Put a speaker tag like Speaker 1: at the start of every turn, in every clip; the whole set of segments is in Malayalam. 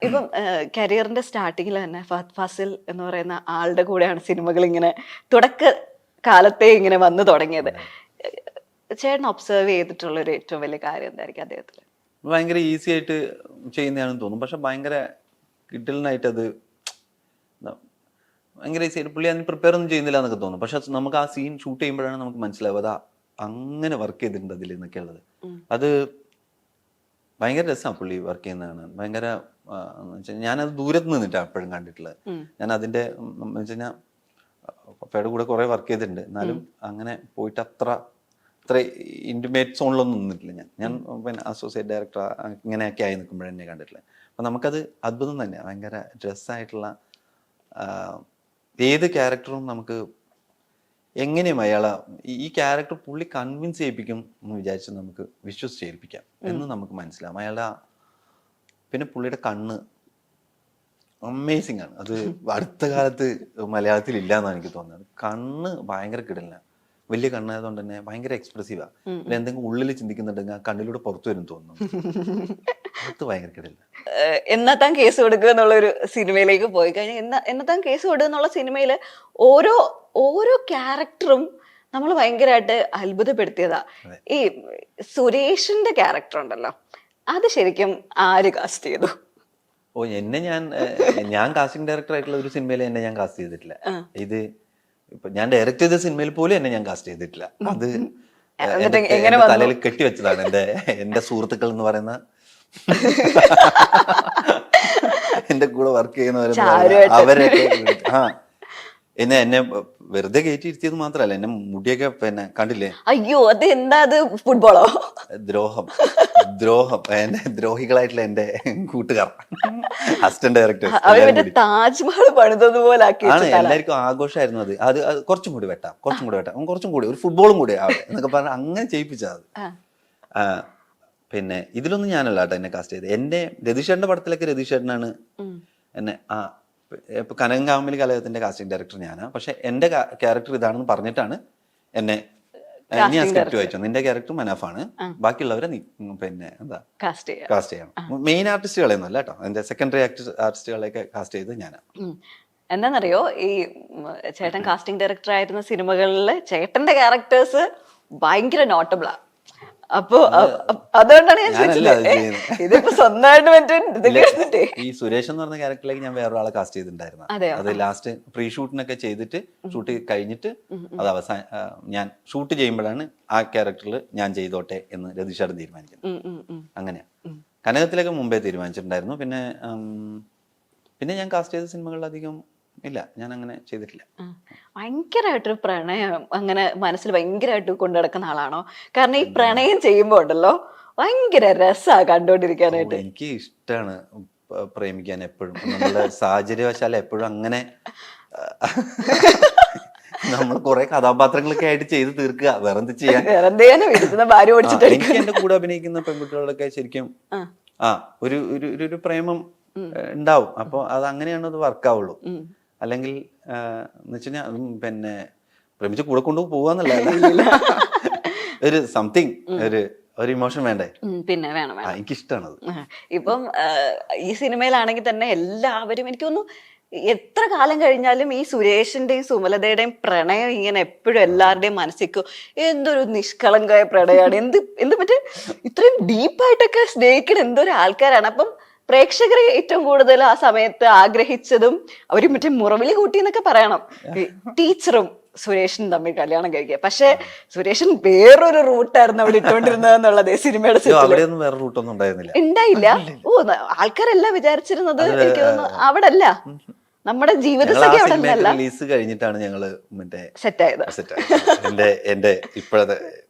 Speaker 1: ഇപ്പം കരിയറിന്റെ സ്റ്റാർട്ടിങ്ങിൽ തന്നെ ഫഹദ് ഫാസിൽ എന്ന് പറയുന്ന ആളുടെ കൂടെയാണ് സിനിമകൾ ഇങ്ങനെ തുടക്ക കാലത്തെ ഇങ്ങനെ വന്നു തുടങ്ങിയത്. ചേട്ടൻ ഒബ്സർവ് ചെയ്തിട്ടുള്ള ഒരു ഏറ്റവും വലിയ കാര്യം എന്തായിരിക്കും അദ്ദേഹത്തിൽ?
Speaker 2: ഭയങ്കര ഈസി ആയിട്ട് ചെയ്യുന്നതാണെന്ന് തോന്നും, പക്ഷെ ഭയങ്കര കിട്ടലിനായിട്ട് അത് ഭയങ്കര ഈസി ആയിട്ട് പുള്ളി അതിന് പ്രിപ്പയർ ഒന്നും ചെയ്യുന്നില്ല എന്നൊക്കെ തോന്നും. പക്ഷെ നമുക്ക് ആ സീൻ ഷൂട്ട് ചെയ്യുമ്പോഴാണ് നമുക്ക് മനസ്സിലാവുക അതാ അങ്ങനെ വർക്ക് ചെയ്തിട്ടുണ്ട് അതിൽ എന്നൊക്കെ ഉള്ളത്. അത് ഭയങ്കര രസമാണ് പുള്ളി വർക്ക് ചെയ്യുന്നതാണ്. ഭയങ്കര ഞാനത് ദൂരത്ത് നിന്നിട്ടാണ് എപ്പോഴും കണ്ടിട്ടുള്ളത്. ഞാൻ അതിന്റെ വെച്ച് കഴിഞ്ഞാൽ പപ്പയുടെ കൂടെ കുറെ വർക്ക് ചെയ്തിട്ടുണ്ട്, എന്നാലും അങ്ങനെ പോയിട്ട് അത്ര ഇന്റിമേറ്റ് സോണിലൊന്നും നിന്നിട്ടില്ല. ഞാൻ പിന്നെ അസോസിയേറ്റ് ഡയറക്ടർ ഇങ്ങനെയൊക്കെ ആയി നിൽക്കുമ്പോഴെന്നെ കണ്ടിട്ടില്ല. അപ്പം നമുക്കത് അത്ഭുതം തന്നെയാണ്. ഭയങ്കര ഡ്രസ്സായിട്ടുള്ള ഏത് ക്യാരക്ടറും നമുക്ക് എങ്ങനെയും അയാളെ ഈ ക്യാരക്ടർ പുള്ളി കൺവിൻസ് ചെയ്യിപ്പിക്കും എന്ന് വിചാരിച്ച് നമുക്ക് വിശ്വസിച്ച് ചെയ്യിപ്പിക്കാം എന്ന് നമുക്ക് മനസ്സിലാവും. അയാളുടെ പിന്നെ പുള്ളിയുടെ കണ്ണ് അമേസിങ് ആണ്. അത് അടുത്ത കാലത്ത് മലയാളത്തിൽ ഇല്ല എന്നാണ് എനിക്ക് തോന്നുന്നത്. കണ്ണ് ഭയങ്കര കിടലാണ്, വലിയ കണ്ണായതുകൊണ്ട് തന്നെ ഭയങ്കര എക്സ്പ്രസീവാ. പിന്നെ എന്തെങ്കിലും ഉള്ളിൽ ചിന്തിക്കുന്നുണ്ടെങ്കിൽ ആ കണ്ണിലൂടെ പുറത്തു വരും തോന്നുന്നു. അത് ഭയങ്കര കിടല.
Speaker 1: എന്നത്താൻ കേസ് കൊടുക്കുക എന്നുള്ള ഒരു സിനിമയിലേക്ക് പോയി കഴിഞ്ഞാൽ എന്നത്താൻ കേസ് കൊടുക്കുക എന്നുള്ള സിനിമയില് ഓരോ ഓരോ ക്യാരക്ടറും നമ്മൾ ഭയങ്കരമായിട്ട് അത്ഭുതപ്പെടുത്തിയതാ. ഈ സുരേഷിന്റെ ക്യാരക്ടർ ഉണ്ടല്ലോ, അത് ശരിക്കും ആര് കാസ്റ്റ് ചെയ്തു?
Speaker 2: ഓ, ഞാൻ കാസ്റ്റിംഗ് ഡയറക്ടർ ആയിട്ടുള്ള ഒരു സിനിമയിൽ എന്നെ ഞാൻ കാസ്റ്റ് ചെയ്തിട്ടില്ല. ഇത് ഇപ്പൊ ഞാൻ ഡയറക്ട് ചെയ്ത സിനിമയിൽ പോലും എന്നെ ഞാൻ കാസ്റ്റ് ചെയ്തിട്ടില്ല. അത് തലയിൽ കെട്ടിവെച്ചതാണ് എന്റെ സുഹൃത്തുക്കൾ എന്ന് പറയുന്ന എന്റെ കൂടെ വർക്ക് ചെയ്യുന്നവരെ അവരൊക്കെ എന്നെ വെറുതെ കയറ്റി ഇരുത്തിയത് മാത്രല്ല, എന്നെ മുടിയൊക്കെ പിന്നെ കണ്ടില്ലേ?
Speaker 1: അയ്യോ, അത് എന്താ, അത് ഫുട്ബോളോ?
Speaker 2: ദ്രോഹം എന്റെ ദ്രോഹികളായിട്ടുള്ള എന്റെ കൂട്ടുകാർ, അസിസ്റ്റന്റ് ഡയറക്ടേഴ്സ്
Speaker 1: താജ്മഹൽ പണിതതുപോലെ
Speaker 2: ആണ്. എല്ലാവർക്കും ആഘോഷമായിരുന്നു അത്. അത് കുറച്ചും കൂടി വെട്ടാം, കുറച്ചും കൂടി ഒരു ഫുട്ബോളും കൂടി ആവട്ടെ എന്നൊക്കെ പറഞ്ഞാൽ അങ്ങനെ ചെയ്യിപ്പിച്ചാൽ അത്. പിന്നെ ഇതിലൊന്നും ഞാനല്ല കേട്ടോ എന്നെ കാസ്റ്റ് ചെയ്തത്. എന്റെ രതീഷേട്ടന്റെ പടത്തിലൊക്കെ രതീഷേട്ടനാണ് എന്നെ ഇപ്പൊ കനകാമലി കലകത്തിന്റെ കാസ്റ്റിംഗ് ഡയറക്ടർ ഞാനാ. പക്ഷെ എന്റെ ക്യാരക്ടർ ഇതാണെന്ന് പറഞ്ഞിട്ടാണ് എന്നെ ഞാൻ സ്ക്രിപ്റ്റ് വായിച്ചു. നിന്റെ ക്യാരക്ടർ മനാഫാണ്, ബാക്കിയുള്ളവരെ പിന്നെ എന്താ കാസ്റ്റ് ചെയ്യണം. മെയിൻ ആർട്ടിസ്റ്റുകളെയൊന്നും അല്ല കേട്ടോ, എന്റെ സെക്കൻഡറി ആർട്ടിസ്റ്റുകളെയൊക്കെ കാസ്റ്റ് ചെയ്ത് ഞാനാ.
Speaker 1: എന്താണെന്നറിയോ, ഈ ചേട്ടൻ കാസ്റ്റിംഗ് ഡയറക്ടർ ആയിരുന്ന സിനിമകളിലെ ചേട്ടന്റെ ക്യാരക്ടേഴ്സ് ഭയങ്കര നോട്ടബിളാ. അപ്പൊ അതുകൊണ്ടാണ് ഞാൻ ഇതിപ്പോ സ്വന്തമായിട്ട്
Speaker 2: ഈ സുരേഷ് എന്ന് പറഞ്ഞ ക്യാരക്ടറിലേക്ക് ഞാൻ വേറൊരാളെ കാസ്റ്റ് ചെയ്തിട്ടുണ്ടായിരുന്നു. അത് ലാസ്റ്റ് പ്രീ ഷൂട്ടിനൊക്കെ ചെയ്തിട്ട് ഷൂട്ട് കഴിഞ്ഞിട്ട് അത് ഞാൻ ഷൂട്ട് ചെയ്യുമ്പോഴാണ് ആ ക്യാരക്ടറിൽ ഞാൻ ചെയ്തോട്ടെ എന്ന് രതീഷേട്ടൻ തീരുമാനിക്കുന്നത്. അങ്ങനെയാ. കനകത്തിലൊക്കെ മുമ്പേ തീരുമാനിച്ചിട്ടുണ്ടായിരുന്നു. പിന്നെ ഞാൻ കാസ്റ്റ് ചെയ്ത സിനിമകളിലധികം ഇല്ല, ഞാൻ അങ്ങനെ ചെയ്തിട്ടില്ല.
Speaker 1: ഭയങ്കരമായിട്ടൊരു പ്രണയം അങ്ങനെ മനസ്സിൽ ഭയങ്കരമായിട്ട് കൊണ്ടു നടക്കുന്ന ആളാണോ? കാരണം ഈ പ്രണയം ചെയ്യുമ്പോ ഉണ്ടല്ലോ ഭയങ്കര രസാ കണ്ടോണ്ടിരിക്കാനായിട്ട്.
Speaker 2: എനിക്ക് ഇഷ്ടമാണ് പ്രേമിക്കാൻ എപ്പോഴും. നമ്മുടെ സാഹചര്യവശാൽ എപ്പോഴും അങ്ങനെ നമ്മൾ കുറെ കഥാപാത്രങ്ങളൊക്കെ ആയിട്ട് ചെയ്ത് തീർക്കുക, വേറെന്ത് ചെയ്യാൻ. എനിക്ക് എന്റെ കൂടെ അഭിനയിക്കുന്ന പെൺകുട്ടികളൊക്കെ ശരിക്കും ഒരു പ്രേമം ഉണ്ടാവും. അപ്പൊ അത് അങ്ങനെയാണ് അത് വർക്കാവുള്ളൂ. അല്ലെങ്കിൽ എന്ന് വെച്ച് കഴിഞ്ഞാൽ പിന്നെ പ്രേമിച്ച് കൂടെ കൊണ്ടു പോവാന്നല്ല, ഒരു സംതിങ് ഒരു ഇമോഷൻ വേണ്ടേ?
Speaker 1: പിന്നെ വേണം.
Speaker 2: എനിക്കിഷ്ടമാണത്.
Speaker 1: ഇപ്പം ഈ സിനിമയിലാണെങ്കിൽ തന്നെ എല്ലാവരും എനിക്ക് തോന്നുന്നു എത്ര കാലം കഴിഞ്ഞാലും ഈ സുരേഷിന്റെയും സുമലതയുടെയും പ്രണയം ഇങ്ങനെ എപ്പോഴും എല്ലാവരുടെയും മനസ്സിക്കും എന്തൊരു നിഷ്കളങ്കമായ പ്രണയമാണ്, എന്ത് മറ്റേ ഇത്രയും ഡീപ്പായിട്ടൊക്കെ സ്നേഹിക്കുന്ന എന്തൊരു ആൾക്കാരാണ്. അപ്പം പ്രേക്ഷകരെ ഏറ്റവും കൂടുതൽ ആ സമയത്ത് ആഗ്രഹിച്ചതും അവര് മറ്റേ മുറവിലി കൂട്ടി എന്നൊക്കെ പറയണം, ടീച്ചറും സുരേഷനും തമ്മിൽ കല്യാണം കഴിക്കുക. പക്ഷെ സുരേഷൻ വേറൊരു റൂട്ടായിരുന്നു അവിടെ ഇട്ടുകൊണ്ടിരുന്നത് എന്നുള്ളത് സിനിമയുടെ ഉണ്ടായില്ല. ഓ, ആൾക്കാരെല്ലാം വിചാരിച്ചിരുന്നത് എനിക്ക് തോന്നുന്നു അവിടെ അല്ല, നമ്മുടെ ജീവിതസഖി അവിടെ
Speaker 2: റിലീസ് കഴിഞ്ഞിട്ടാണ് ഞങ്ങള് മറ്റേ
Speaker 1: സെറ്റ് ആയത്.
Speaker 2: എന്റെ ഇപ്പോഴത്തെ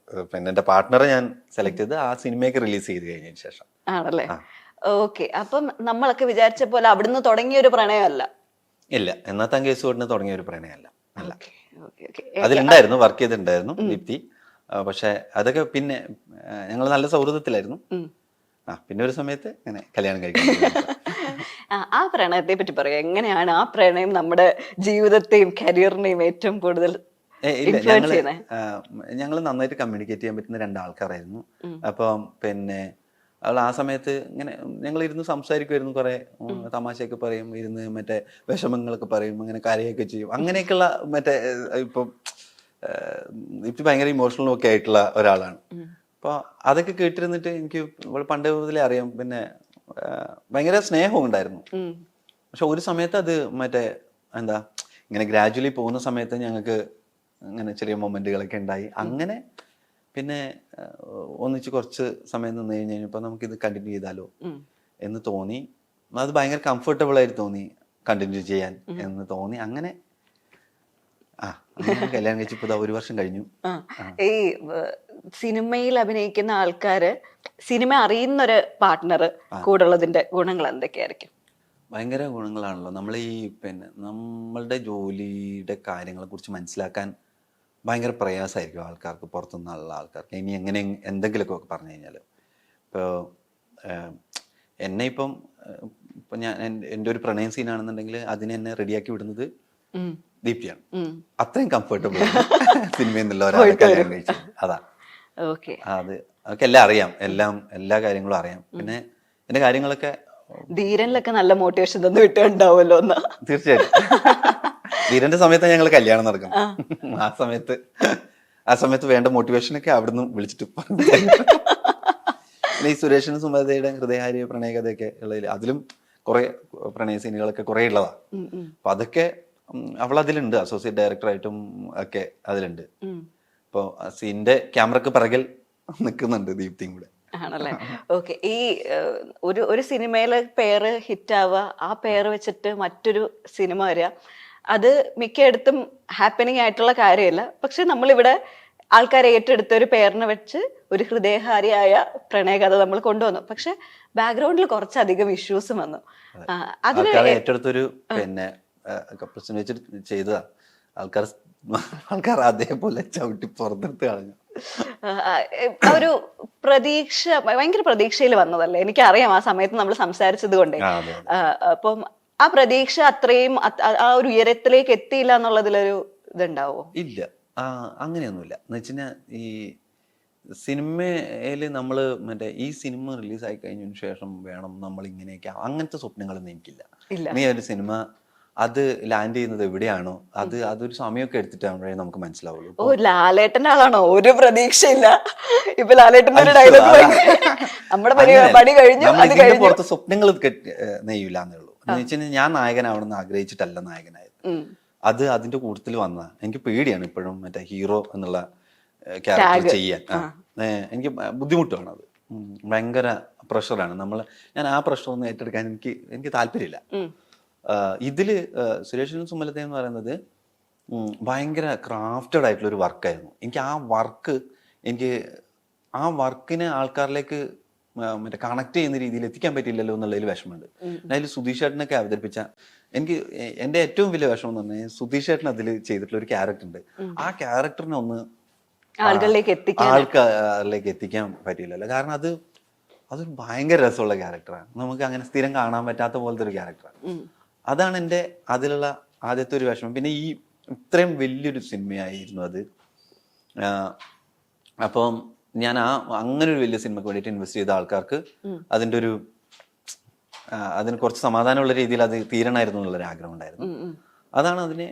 Speaker 2: പിന്നെ എന്റെ പാർട്ട്ണറെ ഞാൻ സെലക്ട് ചെയ്ത് ആ സിനിമയൊക്കെ റിലീസ് ചെയ്ത് കഴിഞ്ഞതിന് ശേഷം
Speaker 1: ആണല്ലേ? ഓക്കെ. അപ്പം നമ്മളൊക്കെ വിചാരിച്ച പോലെ അവിടുന്ന് തുടങ്ങിയ ഒരു പ്രണയമല്ല.
Speaker 2: ഇല്ല, എന്നാത്താൻ കേസ് കൊണ്ട് തുടങ്ങിയ ഒരു പ്രണയമല്ല. അല്ല, അതിലുണ്ടായിരുന്നു, വർക്ക് ചെയ്തിട്ടുണ്ടായിരുന്നു ദീപ്തി. പക്ഷെ അതൊക്കെ പിന്നെ ഞങ്ങൾ നല്ല സൗഹൃദത്തിലായിരുന്നു. പിന്നെ ഒരു സമയത്ത് ഇങ്ങനെ കല്യാണം കഴിക്കാൻ.
Speaker 1: ആ പ്രണയത്തെ പറ്റി പറയാം. എങ്ങനെയാണ് ആ പ്രണയം നമ്മുടെ ജീവിതത്തെയും കരിയറിനെയും ഏറ്റവും കൂടുതൽ?
Speaker 2: ഞങ്ങൾ നന്നായിട്ട് കമ്മ്യൂണിക്കേറ്റ് ചെയ്യാൻ പറ്റുന്ന രണ്ടാൾക്കാരായിരുന്നു. അപ്പം പിന്നെ അവൾ ആ സമയത്ത് ഇങ്ങനെ ഞങ്ങൾ ഇരുന്ന് സംസാരിക്കുമായിരുന്നു, കുറെ തമാശയൊക്കെ പറയും, ഇരുന്ന് മറ്റേ വിഷമങ്ങളൊക്കെ പറയും, അങ്ങനെ കരയൊക്കെ ചെയ്യും, അങ്ങനെയൊക്കെയുള്ള മറ്റേ ഇപ്പം ഇപ്പം ഭയങ്കര ഇമോഷണലും ഒക്കെ ആയിട്ടുള്ള ഒരാളാണ്. അപ്പോൾ അതൊക്കെ കേട്ടിരുന്നിട്ട് എനിക്ക് ഇവൾ പണ്ട് മുതലേ അറിയാം. പിന്നെ ഭയങ്കര സ്നേഹവും ഉണ്ടായിരുന്നു. പക്ഷെ ഒരു സമയത്ത് അത് മറ്റേ എന്താ ഇങ്ങനെ ഗ്രാജുവലി പോകുന്ന സമയത്ത് ഞങ്ങൾക്ക് ഇങ്ങനെ ചെറിയ മൊമെന്റുകളൊക്കെ ഉണ്ടായി. അങ്ങനെ പിന്നെ ഒന്നിച്ച് കുറച്ച് സമയം നിന്ന് കഴിഞ്ഞപ്പോൾ നമുക്കിത് കണ്ടിന്യൂ ചെയ്താലോ എന്ന് തോന്നി. അത് ഭയങ്കര കംഫർട്ടബിൾ ആയിട്ട് തോന്നി കണ്ടിന്യൂ ചെയ്യാൻ എന്ന് തോന്നി. അങ്ങനെ അങ്ങനെ കല്യാണം കഴിച്ചിപ്പോ 1 വർഷം കഴിഞ്ഞു.
Speaker 1: ഈ സിനിമയിൽ അഭിനയിക്കുന്ന ആൾക്കാര് സിനിമ അറിയുന്നൊരു പാർട്ട്ണർ കൂടുള്ളതിന്റെ ഗുണങ്ങൾ എന്തൊക്കെയായിരിക്കും?
Speaker 2: ഭയങ്കര ഗുണങ്ങളാണല്ലോ. നമ്മൾ ഈ പിന്നെ നമ്മളുടെ ജോലിയുടെ കാര്യങ്ങളെ കുറിച്ച് മനസ്സിലാക്കാൻ ഭയങ്കര പ്രയാസമായിരിക്കും ആൾക്കാർക്ക്, പുറത്തുനിന്നുള്ള ആൾക്കാർക്ക്. ഇനി എങ്ങനെ എന്തെങ്കിലുമൊക്കെ പറഞ്ഞു കഴിഞ്ഞാൽ ഇപ്പോൾ എന്നെ ഇപ്പം ഞാൻ എൻ്റെ ഒരു പ്രണയം സീനാണെന്നുണ്ടെങ്കിൽ അതിനെ എന്നെ റെഡിയാക്കി വിടുന്നത് ദീപ്തിയാണ്. അത്രയും കംഫർട്ടബിൾ സിനിമയിൽ നിന്നുള്ള ഒരാളെ കല്യാണം കഴിച്ചത് അതാ. അത് അതൊക്കെ എല്ലാം അറിയാം, എല്ലാ കാര്യങ്ങളും അറിയാം. പിന്നെ എന്റെ കാര്യങ്ങളൊക്കെ
Speaker 1: ധീരനിലൊക്കെ നല്ല മോട്ടിവേഷൻ തന്നു വിട്ടുണ്ടാവുമല്ലോ.
Speaker 2: തീർച്ചയായിട്ടും ധീരന്റെ സമയത്ത് ഞങ്ങൾ കല്യാണം നടക്കും. ആ സമയത്ത് വേണ്ട മോട്ടിവേഷനൊക്കെ അവിടുന്ന് വിളിച്ചിട്ട് പിന്നെ ഈ സുരേഷിനും സുമലതയുടെ ഹൃദയഹാരിയ പ്രണയകഥയൊക്കെ ഉള്ളതിൽ അതിലും കുറെ പ്രണയ സീനുകളൊക്കെ കുറെ ഉള്ളതാ. അപ്പൊ അതൊക്കെ അവൾ അതിലുണ്ട്, അസോസിയേറ്റ് ഡയറക്ടറായിട്ടും ഒക്കെ അതിലുണ്ട്. അപ്പോൾ സീനിന്റെ ക്യാമറക്ക് പിറകിൽ നിൽക്കുന്നുണ്ട് ദീപ്തിയും കൂടെ.
Speaker 1: ആണല്ലേ? ഓക്കെ. ഈ ഒരു സിനിമയിലെ പേര് ഹിറ്റാവുക, ആ പേര് വെച്ചിട്ട് മറ്റൊരു സിനിമ വരിക, അത് മിക്കയിടത്തും ഹാപ്പനിങ് ആയിട്ടുള്ള കാര്യമല്ല. പക്ഷെ നമ്മളിവിടെ ആൾക്കാരെ ഏറ്റെടുത്ത ഒരു പേരിനെ വെച്ച് ഒരു ഹൃദയഹാരിയായ പ്രണയകഥ നമ്മൾ കൊണ്ടുവന്നു. പക്ഷെ ബാക്ക്ഗ്രൗണ്ടിൽ കുറച്ചധികം ഇഷ്യൂസും വന്നു. അതിന്
Speaker 2: ഏറ്റെടുത്തൊരു പിന്നെ കപ്പിൾസിനെ വെച്ചിട്ട് ചെയ്തതാ. ആൾക്കാർ അതേപോലെ ചവിട്ടി പുറത്തെടുത്ത് കളഞ്ഞു.
Speaker 1: ഒരു പ്രതീക്ഷ, ഭയങ്കര പ്രതീക്ഷയിൽ വന്നതല്ലേ? എനിക്കറിയാം ആ സമയത്ത് നമ്മൾ സംസാരിച്ചത് കൊണ്ടേ. അപ്പം ആ പ്രതീക്ഷ അത്രയും ആ ഒരു ഉയരത്തിലേക്ക് എത്തിയില്ല എന്നുള്ളതിലൊരു ഇതുണ്ടാവോ?
Speaker 2: ഇല്ല, അങ്ങനെയൊന്നുമില്ല. എന്ന് വെച്ചുകഴിഞ്ഞാൽ ഈ സിനിമയില് നമ്മള് മറ്റേ ഈ സിനിമ റിലീസായി കഴിഞ്ഞതിന് ശേഷം വേണം നമ്മൾ ഇങ്ങനെയൊക്കെ, അങ്ങനത്തെ സ്വപ്നങ്ങളൊന്നും എനിക്കില്ല. നീ ഒരു സിനിമ അത് ലാൻഡ് ചെയ്യുന്നത് എവിടെയാണോ അതൊരു സമയമൊക്കെ എടുത്തിട്ടാകുമ്പോഴേ നമുക്ക് മനസ്സിലാവുള്ളൂ.
Speaker 1: ഓ, ലാലേട്ടന്റെ ആളാണോ? ഒരു പ്രതീക്ഷയില്ല. ഇപ്പൊ ലാലേട്ടന്റെ ഒരു ഡയലോഗ് നമ്മുടെ പണി കഴിഞ്ഞു,
Speaker 2: പുറത്ത് സ്വപ്നങ്ങൾ നെയ്യൂല എന്നുള്ളൂ. എന്ന് വെച്ചാൽ ഞാൻ നായകനാവണമെന്ന് ആഗ്രഹിച്ചിട്ടല്ല നായകനായത്. അത് അതിന്റെ കൂട്ടത്തിൽ വന്ന എനിക്ക് പേടിയാണ് ഇപ്പോഴും മറ്റേ ഹീറോ എന്നുള്ള ക്യാരക്ടർ ചെയ്യാൻ. എനിക്ക് ബുദ്ധിമുട്ടാണ് അത്, ഭയങ്കര പ്രഷറാണ്. ഞാൻ ആ പ്രഷർ ഒന്നും ഏറ്റെടുക്കാൻ എനിക്ക് താല്പര്യമില്ല. ഇതില് സുരേഷിനും സുമലതയും എന്ന് പറയുന്നത് ഭയങ്കര ക്രാഫ്റ്റഡ് ആയിട്ടുള്ള ഒരു വർക്കായിരുന്നു. എനിക്ക് ആ വർക്കിനെ ആൾക്കാരിലേക്ക് മറ്റേ കണക്ട് ചെയ്യുന്ന രീതിയിൽ എത്തിക്കാൻ പറ്റില്ലല്ലോ എന്നുള്ളതിൽ വിഷമമുണ്ട്. അതിൽ സുധീഷ് ചേട്ടനൊക്കെ അവതരിപ്പിച്ച എന്റെ ഏറ്റവും വലിയ വിഷമം എന്ന് പറഞ്ഞാൽ സുധീഷ് ചേട്ടൻ അതിൽ ചെയ്തിട്ടുള്ള ഒരു ക്യാരക്ടർ ഉണ്ട്. ആ ക്യാരക്ടറിനെ ഒന്ന് ആൾക്കാരിലേക്ക് എത്തിക്കാൻ പറ്റില്ലല്ലോ. കാരണം അതൊരു ഭയങ്കര രസമുള്ള ക്യാരക്ടറാണ്. നമുക്ക് അങ്ങനെ സ്ഥിരം കാണാൻ പറ്റാത്ത പോലത്തെ ഒരു ക്യാരക്ടറാണ്. അതാണ് എൻ്റെ അതിലുള്ള ആദ്യത്തെ ഒരു വിഷമം. പിന്നെ ഈ ഇത്രയും വലിയൊരു സിനിമയായിരുന്നു അത്. അപ്പം ഞാൻ അങ്ങനെ ഒരു വലിയ സിനിമയ്ക്ക് വേണ്ടിയിട്ട് ഇൻവെസ്റ്റ് ചെയ്ത ആൾക്കാർക്ക് അതിന് കുറച്ച് സമാധാനമുള്ള രീതിയിൽ അത് തീരണമായിരുന്നു എന്നുള്ളൊരു ആഗ്രഹം ഉണ്ടായിരുന്നു. അതാണ് അതിനെ